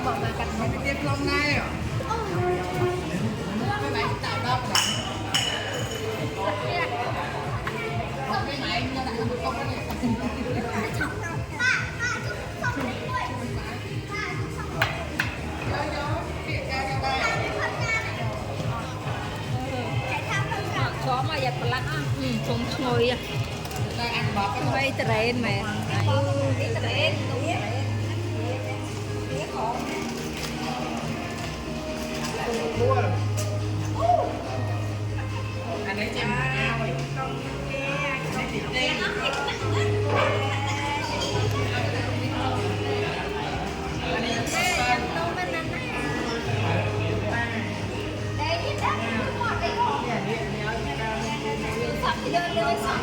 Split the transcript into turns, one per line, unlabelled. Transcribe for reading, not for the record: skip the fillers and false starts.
bỏ mà cắt
Cái tiết lông này à? Cái này tạo đau rồi. Cái máy nó đặt một con này.
chó mà giật lắc trống ngồi
Đây ăn bò cái
vay trend mẹ trend
anh lấy chém ao rồi.
Sắp thì đơn lên sắp